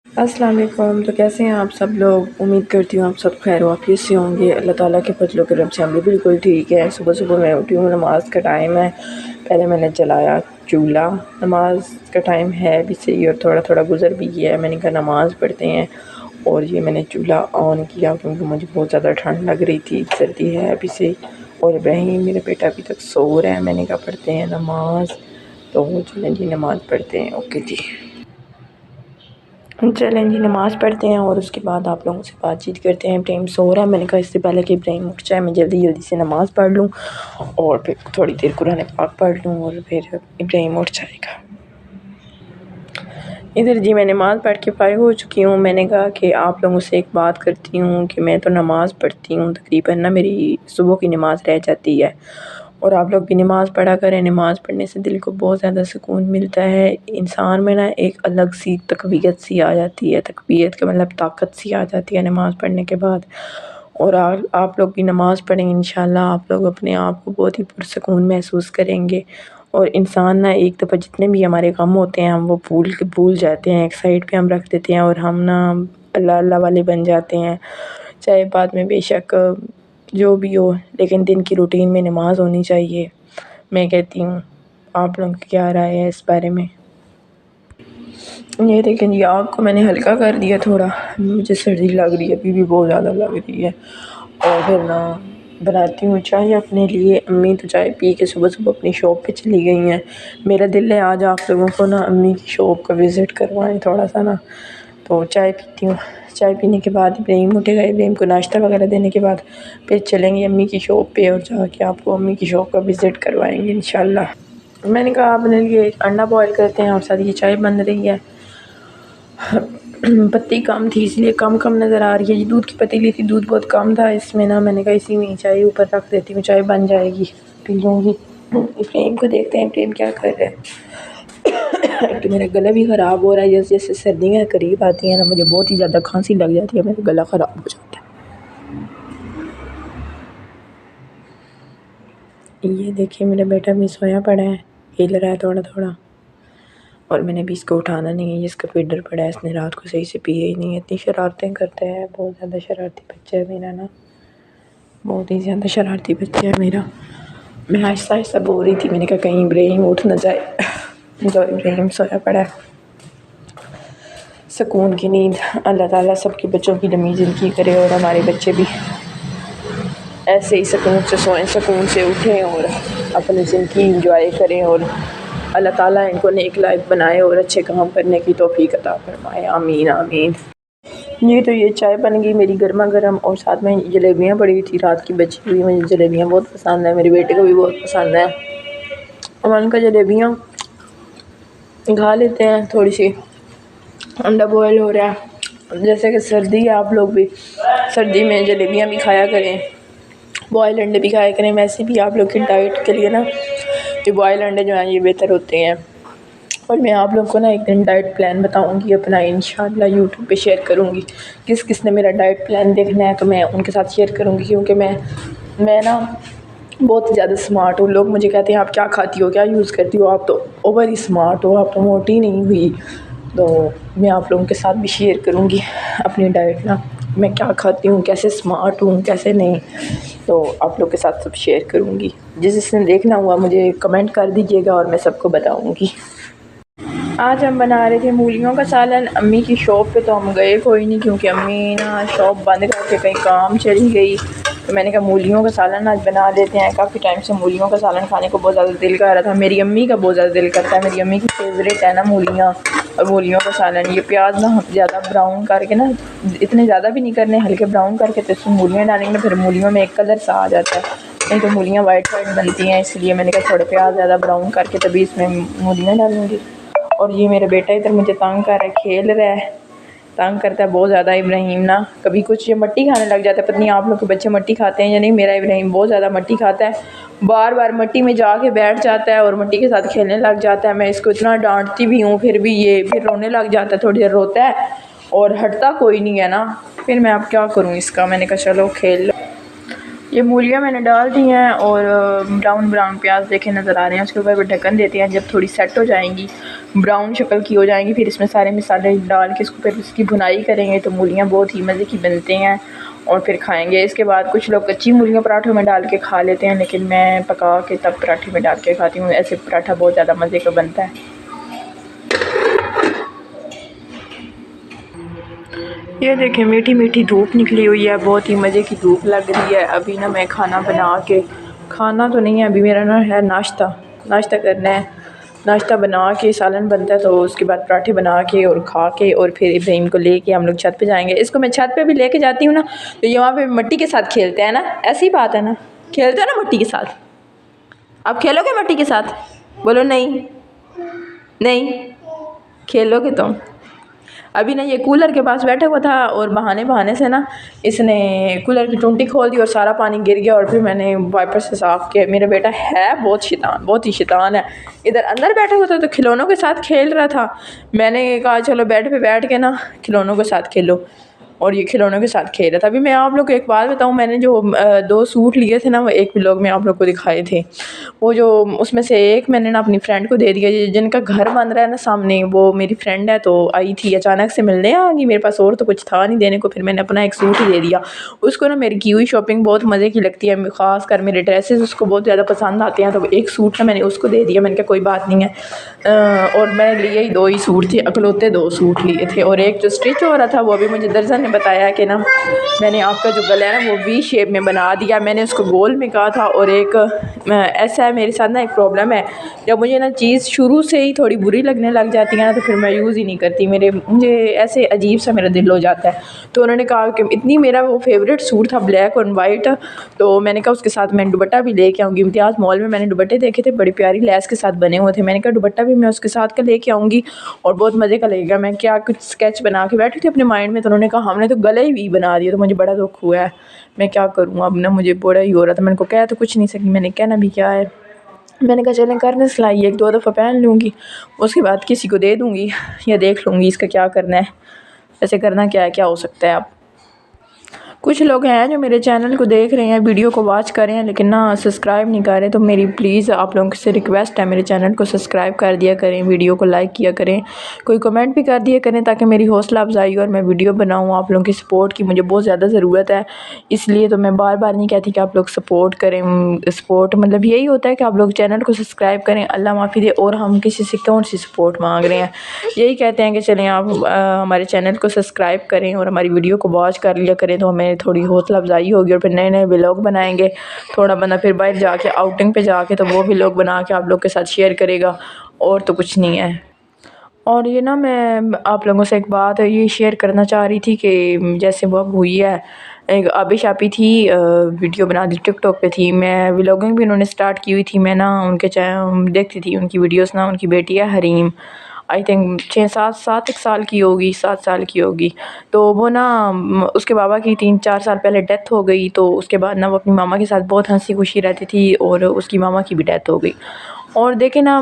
अस्सलाम वालेकुम। तो कैसे हैं आप सब लोग? उम्मीद करती हूँ आप सब खैर वाफियत से होंगे। अल्लाह ताला के फजल करम से हम भी बिल्कुल ठीक है। सुबह सुबह मैं उठी हूँ, नमाज़ का टाइम है। पहले मैंने चलाया चूल्हा, नमाज़ का टाइम है अभी से ही और थोड़ा थोड़ा गुजर भी गया है। मैंने कहा नमाज़ पढ़ते हैं और ये मैंने चूल्हा ऑन किया क्योंकि मुझे बहुत ज़्यादा ठंड लग रही थी, सर्दी है अभी से। और इब्राहिम मेरा बेटा अभी तक सो रहा है। मैंने कहा पढ़ते हैं नमाज़, तो चलें जी नमाज़ पढ़ते हैं। ओके जी, चलें जी नमाज़ पढ़ते हैं और उसके बाद आप लोगों से बातचीत करते हैं। इब्राहिम सो रहा है, मैंने कहा इससे पहले कि इब्राहिम उठ जाए मैं जल्दी जल्दी से नमाज़ पढ़ लूँ और फिर थोड़ी देर कुरान पाक पढ़ लूँ और फिर इब्राहिम उठ जाएगा। इधर जी मैं नमाज़ पढ़ के फ़ारिग हो चुकी हूँ। मैंने कहा कि आप लोगों से एक बात करती हूँ कि मैं तो नमाज़ पढ़ती हूँ, तकरीबन ना मेरी सुबह की नमाज़ रह जाती है और आप लोग भी नमाज़ पढ़ा करें। नमाज़ पढ़ने से दिल को बहुत ज़्यादा सुकून मिलता है। इंसान में ना एक अलग सी तक़वियत सी आ जाती है, तक़वियत का मतलब ताकत सी आ जाती है नमाज़ पढ़ने के बाद। और आप लोग भी नमाज़ पढ़ें, इंशाल्लाह आप लोग अपने आप को बहुत ही पुरसुकून महसूस करेंगे। और इंसान ना एक दफ़ा जितने भी हमारे गम होते हैं हम वो भूल जाते हैं, एक साइड पे हम रख देते हैं और हम ना अल्लाह अल्लाह वाले बन जाते हैं। चाहे बाद में बेशक जो भी हो, लेकिन दिन की रूटीन में नमाज़ होनी चाहिए, मैं कहती हूँ। आप लोगों की क्या राय है इस बारे में? ये देखें जी, आग को मैंने हल्का कर दिया थोड़ा, मुझे सर्दी लग रही है, अभी भी बहुत ज़्यादा लग रही है। और फिर ना बनाती हूँ चाय अपने लिए। अम्मी तो चाय पी के सुबह सुबह अपनी शॉप पे चली गई हैं। मेरा दिल है आज आप लोगों को ना अम्मी की शॉप का विज़िट करवाएं थोड़ा सा ना। तो चाय पीती हूँ, चाय पीने के बाद इब्राहिम उठेगा, इब्राहिम को नाश्ता वगैरह देने के बाद फिर चलेंगे अम्मी की शॉप पे और जाके आपको अम्मी की शॉप का विज़िट करवाएंगे इंशाल्लाह। मैंने कहा अपने लिए एक अंडा बॉयल करते हैं और साथ ये चाय बन रही है। पत्ती कम थी इसलिए कम नज़र आ रही है। ये दूध की पतीली थी, दूध बहुत कम था इसमें ना। मैंने कहा इसी में चाय ऊपर रख देती हूँ, चाय बन जाएगी, पी लूँगी। इब्राहिम को देखते हैं इब्राहिम क्या कर रहा है। तो मेरा गला भी ख़राब हो रहा है, जैसे जैसे सर्दियाँ करीब आती हैं ना मुझे बहुत ही ज़्यादा खांसी लग जाती है, मेरा गला ख़राब हो जाता है। ये देखिए मेरा बेटा भी सोया पड़ा है, हिल रहा है थोड़ा थोड़ा और मैंने भी इसको उठाना नहीं है। इसका फीडर पड़ा है, इसने रात को सही से पिए ही नहीं है। इतनी शरारतें करते हैं, बहुत ज़्यादा शरारती बच्चा है मेरा ना, बहुत ही ज़्यादा शरारती बच्चा है मेरा। मैं आहिस्ता आहिस्ता बोल रही थी, मैंने कहा कहीं इब्राहिम उठ ना जाए। तो इब्राहिम सोया पड़ा है। सुकून की नींद अल्लाह ताला सबके बच्चों की लंबी ज़िंदगी करे और हमारे बच्चे भी ऐसे ही सुकून से सोएं, सुकून से उठें और अपनी ज़िंदगी इंजॉय करें और अल्लाह ताला इनको नेक लायक बनाए और अच्छे काम करने की तौफीक अता फरमाए। आमीन आमीन। जी तो ये चाय बन गई मेरी गर्मा गर्म और साथ में जलेबियाँ पड़ी हुई थी रात की बची हुई। मुझे जलेबियाँ बहुत पसंद है, मेरे बेटे को भी बहुत पसंद है। और उनका जलेबियाँ खा लेते हैं। थोड़ी सी अंडा बॉयल हो रहा है, जैसे कि सर्दी है, आप लोग भी सर्दी में जलेबियाँ भी खाया करें, बॉयल अंडे भी खाया करें। वैसे भी आप लोग की डाइट के लिए ना ये बॉयल अंडे जो हैं ये बेहतर होते हैं। और मैं आप लोग को ना एक दिन डाइट प्लान बताऊंगी अपना, इंशाल्लाह यूट्यूब पे शेयर करूंगी। किस किस ने मेरा डाइट प्लान देखना है तो मैं उनके साथ शेयर करूंगी, क्योंकि मैं ना बहुत ही ज़्यादा स्मार्ट हूँ। लोग मुझे कहते हैं आप क्या खाती हो, क्या यूज़ करती हो, आप तो ओवर ही स्मार्ट हो, आप तो मोटी नहीं हुई। तो मैं आप लोगों के साथ भी शेयर करूंगी अपनी डाइट ना, मैं क्या खाती हूँ, कैसे स्मार्ट हूँ, कैसे नहीं, तो आप लोग के साथ सब शेयर करूँगी। जिसने देखना हुआ मुझे कमेंट कर दीजिएगा और मैं सबको बताऊँगी। आज हम बना रहे थे मूलियों का सालन। अम्मी की शॉप पे तो हम गए कोई नहीं, क्योंकि अम्मी ना शॉप बंद करके कहीं काम चली गई। तो मैंने कहा मूलियों का सालन आज बना लेते हैं। काफ़ी टाइम से मूलियों का सालन खाने को बहुत ज़्यादा दिल कर रहा था। मेरी अम्मी का बहुत ज़्यादा दिल करता है, मेरी अम्मी की फेवरेट है ना मूलियाँ और मूलियों का सालन। ये प्याज ना ज़्यादा ब्राउन करके ना, इतने ज़्यादा भी नहीं करने, हल्के ब्राउन करके तो इसमें मूलियाँ डालेंगे ना, फिर मूलियों में एक कलर सा आ जाता है, नहीं तो मूलियाँ वाइट वाइट बनती हैं। इसलिए मैंने कहा थोड़े प्याज ज़्यादा ब्राउन करके तभी इसमें मूलियाँ डालूँगी। और ये मेरा बेटा इधर मुझे तंग कर रहा है, खेल रहा है, तंग करता है बहुत ज़्यादा इब्राहिम ना। कभी कुछ ये मट्टी खाने लग जाता है, पता नहीं आप लोग के बच्चे मट्टी खाते हैं या नहीं, मेरा इब्राहिम बहुत ज़्यादा मट्टी खाता है। बार बार मट्टी में जाके बैठ जाता है और मट्टी के साथ खेलने लग जाता है। मैं इसको इतना डांटती भी हूँ फिर भी ये फिर रोने लग जाता है, थोड़ी देर रोता है और हटता कोई नहीं है ना। फिर मैं अब क्या करूँ इसका, मैंने कहा चलो खेल लो। ये मूलियाँ मैंने डाल दी हैं और ब्राउन ब्राउन प्याज देखे नज़र आ रहे हैं। उसके ऊपर ढक्कन देते हैं। जब थोड़ी सेट हो जाएंगी, ब्राउन शक्ल की हो जाएंगी, फिर इसमें सारे मसाले डाल के इसको फिर इसकी भुनाई करेंगे तो मूलियाँ बहुत ही मज़े की बनते हैं और फिर खाएंगे। इसके बाद कुछ लोग कच्ची मूलियाँ पराठों में डाल के खा लेते हैं, लेकिन मैं पका के तब पराठे में डाल के खाती हूँ। ऐसे पराठा बहुत ज़्यादा मज़े का बनता है। ये देखें मीठी मीठी धूप निकली हुई है, बहुत ही मज़े की धूप लग रही है। अभी ना मैं खाना बना के, खाना तो नहीं है अभी, मेरा ना है नाश्ता करना है। नाश्ता बना के सालन बनता है तो उसके बाद पराठे बना के और खा के और फिर इब्राहिम को लेके हम लोग छत पे जाएंगे। इसको मैं छत पे भी लेके जाती हूँ ना तो ये वहाँ पे मिट्टी के साथ खेलते हैं ना, ऐसी बात है ना, खेलते हैं ना मिट्टी के साथ। आप खेलोगे मिट्टी के साथ? बोलो नहीं, नहीं खेलोगे तुम। अभी ना ये कूलर के पास बैठा हुआ था और बहाने से ना इसने कूलर की टूटी खोल दी और सारा पानी गिर गया और फिर मैंने वाइपर से साफ़ किया। मेरा बेटा है बहुत शैतान, बहुत ही शैतान है। इधर अंदर बैठा हुआ था तो खिलौनों के साथ खेल रहा था। मैंने कहा चलो बेड पे बैठ के ना खिलौनों के साथ खेलो, और ये खिलौनों के साथ खेल रहा था। अभी मैं आप लोग को एक बात बताऊं, मैंने जो 2 सूट लिए थे ना वो एक व्लॉग में आप लोग को दिखाए थे। वो जो उसमें से एक मैंने ना अपनी फ्रेंड को दे दिया, जिनका घर बन रहा है ना सामने, वो मेरी फ्रेंड है तो आई थी अचानक से मिलने आ गई मेरे पास, और तो कुछ था नहीं देने को। फिर मैंने अपना एक सूट ही दे दिया उसको। ना मेरी की हुई शॉपिंग बहुत मज़े की लगती है, ख़ास कर मेरे ड्रेसेस उसको बहुत ज़्यादा पसंद आते हैं। तो एक सूट ना मैंने उसको दे दिया, मैंने कहा कोई बात नहीं है। और मैं लिए ही 2 ही सूट थे, अकलौते 2 सूट लिए थे। और एक जो स्टिच हो रहा था वो अभी मुझे दर्जन ने बताया कि ना मैंने आपका जो गला है ना वो वी शेप में बना दिया, मैंने उसको गोल में कहा था। और एक ऐसा है मेरे साथ ना एक प्रॉब्लम है, जब मुझे ना चीज़ शुरू से ही थोड़ी बुरी लगने लग जाती है ना तो फिर मैं यूज़ ही नहीं करती, मुझे ऐसे अजीब सा मेरा दिल हो जाता है। तो उन्होंने कहा कि इतनी, मेरा वो फेवरेट सूट था ब्लैक और वाइट, तो मैंने कहा उसके साथ मैं दुपट्टा भी लेके आऊँगी। इम्तियाज़ मॉल में मैंने दुपट्टे देखे थे, बड़ी प्यारी लैस के साथ बने हुए थे। मैंने कहा दुपट्टा भी मैं उसके साथ का लेके आऊँगी और बहुत मज़े का लगेगा। मैं क्या कुछ स्केच बना के बैठी थी अपने माइंड में, तो उन्होंने कहा हमने तो गले ही बना दिया। तो मुझे बड़ा दुख हुआ है, मैं क्या करूँ अब ना, मुझे बड़ा ही हो रहा था। मैंने को कह तो कुछ नहीं सकी, मैंने कहना भी क्या है। मैंने कहा चलें करने सिलाई 1-2 दफ़ा पहन लूँगी, उसके बाद किसी को दे दूँगी या देख लूँगी इसका क्या करना है। ऐसे करना क्या है, क्या हो सकता है। अब कुछ लोग हैं जो मेरे चैनल को देख रहे हैं, वीडियो को वॉच कर रहे हैं, लेकिन ना सब्सक्राइब नहीं कर रहे। तो मेरी प्लीज़ आप लोगों से रिक्वेस्ट है, मेरे चैनल को सब्सक्राइब कर दिया करें, वीडियो को लाइक किया करें, कोई कमेंट भी कर दिया करें ताकि मेरी हौसला अफजाई और मैं वीडियो बनाऊँ। आप लोगों की सपोर्ट की मुझे बहुत ज़्यादा ज़रूरत है, इसलिए तो मैं बार बार नहीं कहती कि आप लोग सपोर्ट करें। सपोर्ट मतलब यही होता है कि आप लोग चैनल को सब्सक्राइब करें, अल्लाह माफ़ी दे। और हम किसी से कौन सी सपोर्ट मांग रहे हैं, यही कहते हैं कि चलें आप हमारे चैनल को सब्सक्राइब करें और हमारी वीडियो को वॉच कर लिया करें, तो हमें थोड़ी हौसला अफजाई होगी और फिर नए नए व्लॉग बनाएंगे। थोड़ा बंदा फिर बाहर जाके आउटिंग पे जाके तो वो व्लॉग बना के आप लोग के साथ शेयर करेगा, और तो कुछ नहीं है। और ये ना मैं आप लोगों से एक बात ये शेयर करना चाह रही थी कि जैसे वो अब हुई है, एक आबिश आपी थी, वीडियो बना दी, टिकटॉक पे थी। मैं व्लॉगिंग भी उन्होंने स्टार्ट की हुई थी। मैं ना उनके देखती थी उनकी वीडियोस ना। उनकी बेटी है हरीम, आई थिंक 6-7 साल की होगी, 7 साल की होगी। तो वो ना उसके बाबा की 3-4 साल पहले डेथ हो गई। तो उसके बाद ना वो अपनी मामा के साथ बहुत हंसी खुशी रहती थी और उसकी मामा की भी डेथ हो गई। और देखें ना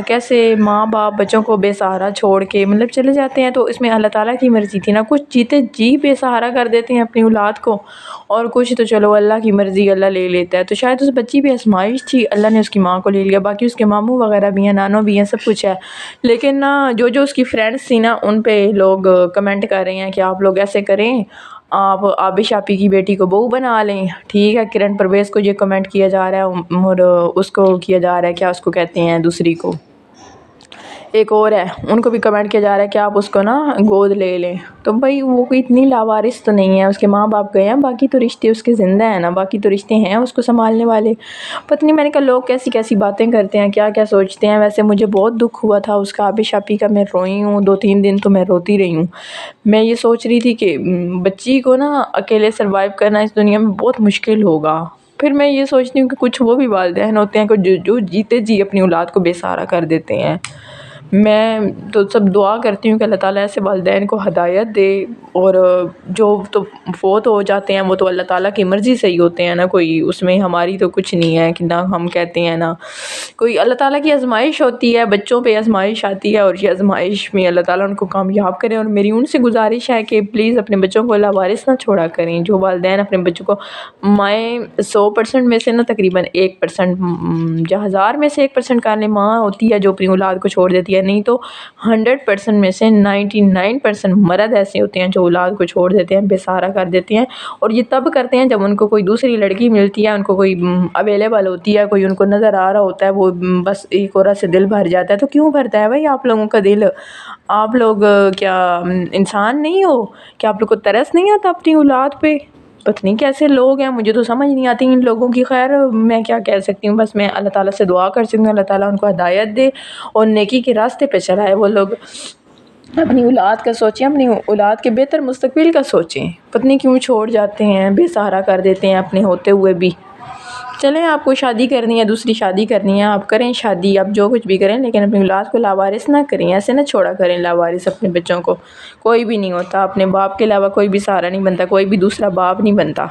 कैसे माँ बाप बच्चों को बेसहारा छोड़ के मतलब चले जाते हैं। तो इसमें अल्लाह ताला की मर्ज़ी थी ना, कुछ जीते जी बेसहारा कर देते हैं अपनी औलाद को, और कुछ तो चलो अल्लाह की मर्ज़ी, अल्लाह ले लेता है। तो शायद उस बच्ची पे आजमाइश थी, अल्लाह ने उसकी माँ को ले लिया। बाकी उसके मामू वगैरह भी हैं, नानो भी हैं, सब कुछ है। लेकिन ना जो उसकी फ्रेंड्स थी ना उन पे लोग कमेंट कर रहे हैं कि आप लोग ऐसे करें, आप आबिश आपी की बेटी को बहू बना लें। ठीक है, किरण परवेज़ को ये कमेंट किया जा रहा है और उसको किया जा रहा है, क्या उसको कहते हैं दूसरी को, एक और है, उनको भी कमेंट किया जा रहा है कि आप उसको ना गोद ले लें। तो भाई वो कोई इतनी लावारिस तो नहीं है, उसके माँ बाप गए हैं, बाकी तो रिश्ते उसके ज़िंदा हैं ना, बाकी तो रिश्ते हैं उसको संभालने वाले। पता नहीं, मैंने कहा लोग कैसी कैसी बातें करते हैं, क्या क्या सोचते हैं। वैसे मुझे बहुत दुख हुआ था उसका, आबिश आपी का। मैं रोई हूँ 2-3 दिन तो मैं रोती रही हूँ। मैं ये सोच रही थी कि बच्ची को ना अकेले सर्वाइव करना इस दुनिया में बहुत मुश्किल होगा। फिर मैं ये सोचती हूँ कि कुछ वो भी वालिदैन होते हैं जो जीते जी अपनी औलाद को बेसहारा कर देते हैं। मैं तो सब दुआ करती हूँ कि अल्लाह ताला ऐसे वालिदैन को हिदायत दे। और जो तो फ़ौत हो जाते हैं वो तो अल्लाह ताला की मर्ज़ी से ही होते हैं ना, कोई उसमें हमारी तो कुछ नहीं है कि ना हम कहते हैं ना कोई, अल्लाह ताला की आज़माइश होती है, बच्चों पे आज़माइश आती है और ये आज़माइश में अल्लाह ताला उनको कामयाब करे। और मेरी उनसे गुजारिश है कि प्लीज़ अपने बच्चों को लावारिस ना छोड़ा करें। जो वालिदैन अपने बच्चों को, माएँ 100% में से ना तकरीबन 1% या 1000 में से 1% काले माँ होती है जो अपनी औलाद को छोड़ देती है, नहीं तो 100% में से 99% मर्द ऐसे होते हैं जो औलाद को छोड़ देते हैं, बेसहारा कर देते हैं। और ये तब करते हैं जब उनको कोई दूसरी लड़की मिलती है, उनको कोई अवेलेबल होती है, कोई उनको नज़र आ रहा होता है, वो बस एक औरत से दिल भर जाता है। तो क्यों भरता है भाई आप लोगों का दिल? आप लोग क्या इंसान नहीं हो? क्या आप लोग को तरस नहीं आता अपनी औलाद पे? पता नहीं कैसे लोग हैं, मुझे तो समझ नहीं आती इन लोगों की। खैर मैं क्या कह सकती हूँ, बस मैं अल्लाह ताला से दुआ कर सकती हूँ अल्लाह ताला उनको हिदायत दे और नेकी के रास्ते पे चलाए। वो लोग अपनी औलाद का सोचें, अपनी औलाद के बेहतर मुस्तकबिल का सोचें। पता नहीं क्यों छोड़ जाते हैं, बेसहारा कर देते हैं अपने होते हुए भी। चलें, आपको शादी करनी है, दूसरी शादी करनी है, आप करें शादी, आप जो कुछ भी करें, लेकिन अपनी औलाद को लावारिस ना करें, ऐसे ना छोड़ा करें लावारिस अपने बच्चों को। कोई भी नहीं होता, अपने बाप के अलावा कोई भी सहारा नहीं बनता, कोई भी दूसरा बाप नहीं बनता।